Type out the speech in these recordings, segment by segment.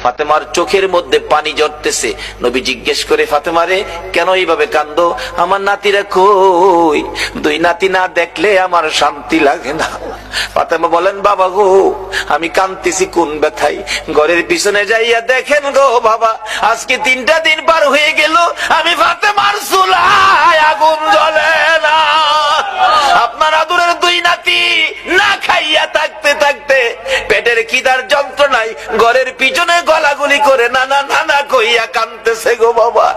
ফাতেমার চোখের মধ্যে পানি ঝরতেছে। নবী জিজ্ঞেস করে, ফাতেমা রে, কেন এইভাবে কান্দো? আমার নাতিরা কই? দুই নাতি না দেখলে আমার শান্তি লাগে না। ফাতেমা বলেন, বাবা গো, আমি কাঁদতেছি কোন ব্যথায়। ঘরের পিছনে যাইয়া দেখেন গো বাবা, আজকে 3টা দিন পার হয়ে গেল, আমি ফাতেমার চুলায় আগুন জ্বলে না। আপনার আদরের দুই নাতি না খাইয়া থাকতে থাকতে পেটের খিদার যন্ত্রণায় ঘরের পিছনে গলাগুলি করে নানা নানা কইয়া কাঁদতেছে গো বাবা।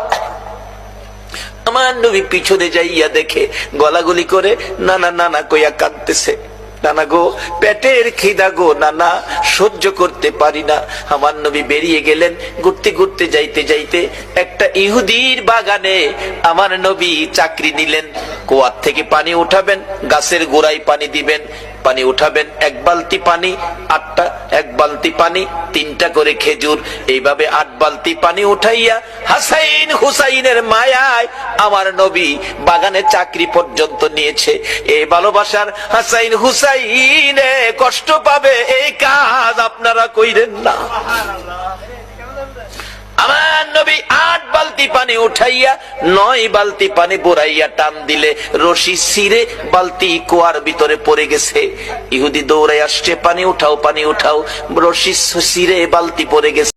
আমার নবী পিছনে যাইয়া দেখে গলাগুলি করে নানা নানা কইয়া কাঁদতেছে। নানা গো, পেটের খিদা গো নানা, সহ্য করতে পারি না। আমার নবী বেরিয়ে গেলেন। ঘুরতে ঘুরতে যাইতে যাইতে একটা ইহুদির বাগানে আমার নবী চাকরি নিলেন। কুয়ার থেকে পানি উঠাবেন, গাছের গোড়ায় পানি দিবেন, পানি উঠাবেন, 1 বালতি পানি 8টা, 1 বালতি পানি 3টা করে খেজুর, এইভাবে 8 বালতি পানি উঠাইয়া হাসাইন হুসাইনের মায়ায় আমার নবী বাগানে চাকরি পর্যন্ত নিয়েছে। এই ভালোবাসার হাসাইন হুসাইনে কষ্ট পাবে, এই কাজ আপনারা কইরেন না। আমার নবী 8 বালতি পানি উঠাইয়া 9 বালতি পানি বুড়াইয়া টান দিলে রশি ছিঁড়ে বালতি কুয়ার ভিতরে পড়ে গেছে। ইহুদি দৌড়ে আসছে, পানি উঠাও পানি উঠাও, রশি ছিঁড়ে বালতি পড়ে গেছে।